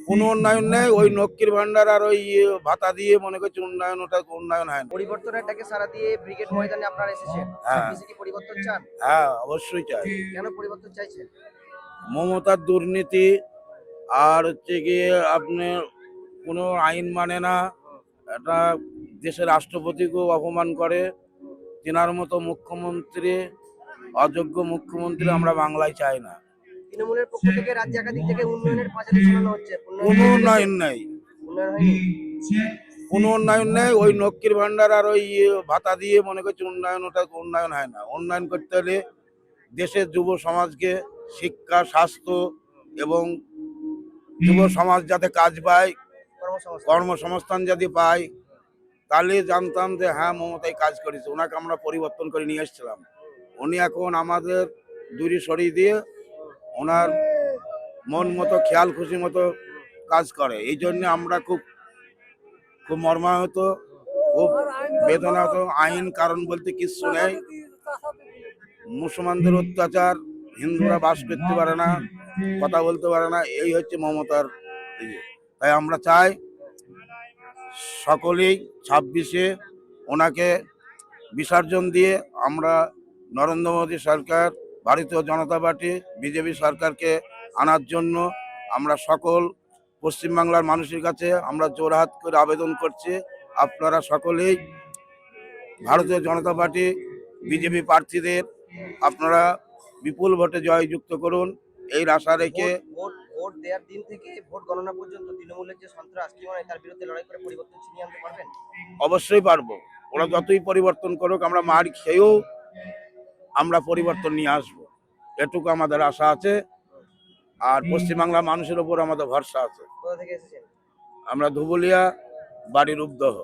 কোনো উন্নয়ন নেই। ওই লক্ষ্মীর ভান্ডার আর ওই ভাতা দিয়ে মনে করছে উন্নয়ন, ওটা উন্নয়ন হয় না। পরিবর্তনের ডাকে সাড়া দিয়ে ব্রিগেড ময়দানে আপনারা এসেছেন। হ্যাঁ। আপনি কি পরিবর্তন চান? হ্যাঁ, অবশ্যই চাই। কেন পরিবর্তন চাইছেন? মমতার দুর্নীতি আর হচ্ছে গিয়ে আপনার কোনো আইন মানে না, এটা দেশের রাষ্ট্রপতিকেও অপমান করে। তেনার মতো মুখ্যমন্ত্রী, অযোগ্য মুখ্যমন্ত্রী আমরা বাংলায় চাই না। তৃণমূলের পক্ষ থেকে রাজ্যে একাধিক থেকে উন্নয়নের পাঁচালী ছড়ানো হচ্ছে। কোনো উন্নয়ন নেই, উন্নয়ন হয়নি। কোনো উন্নয়ন নেই। ওই লক্ষ্মীর ভান্ডার আর ওই ভাতা দিয়ে মনে করছে উন্নয়ন, ওটা উন্নয়ন হয় না। উন্নয়ন করতে হলে দেশের যুব সমাজকে শিক্ষা, স্বাস্থ্য এবং যুব সমাজ যাতে কাজ পায়, কর্মসংস্থান যদি পায়, তাহলে জানতাম যে হ্যাঁ মমতাই কাজ করেছে। ওনাকে আমরা পরিবর্তন করে নিয়ে এসেছিলাম। উনি এখন আমাদের দূরে সরিয়ে দিয়ে ওনার মন মতো খেয়াল খুশি মতো কাজ করে। এই জন্য আমরা খুব খুব মর্মাহত, খুব বেদনাহত। আইন কারণ বলতে কিচ্ছু নেই। মুসলমানদের অত্যাচার, হিন্দুরা বাস করতে পারে না, কথা বলতে পারে না, এই হচ্ছে মমতার ইয়ে। তাই আমরা চাই সকলেই 26-এ ওনাকে বিসর্জন দিয়ে আমরা নরেন্দ্র মোদী সরকার, ভারতীয় জনতা পার্টি, বিজেপি সরকারকে আনার জন্য আমরা সকল পশ্চিমবাংলার মানুষের কাছে আমরা জোরহাত করে আবেদন করছি। আপনারা সকলেই ভারতীয় জনতা পার্টি, বিজেপি প্রার্থীদের আপনারা বিপুল ভোটে জয়যুক্ত করুন, এই আশা রেখে। ভোট দেওয়ার দিন থেকে ভোট গণনা পর্যন্ত তৃণমূলের যে সন্ত্রাস তার বিরুদ্ধে লড়াই করে পরিবর্তন ছিনিয়ে আনতে পারবেন? অবশ্যই পারবো। ওরা যতই পরিবর্তন করুক, আমরা মার খেয়েও আমরা পরিবর্তন নিয়ে আসবো, এটুকু আমাদের আশা আছে। আর পশ্চিমবাংলার মানুষের উপর আমাদের ভরসা আছে। কোথা থেকে এসেছেন? আমরা ধুবুলিয়া, বাড়ির উপদহ।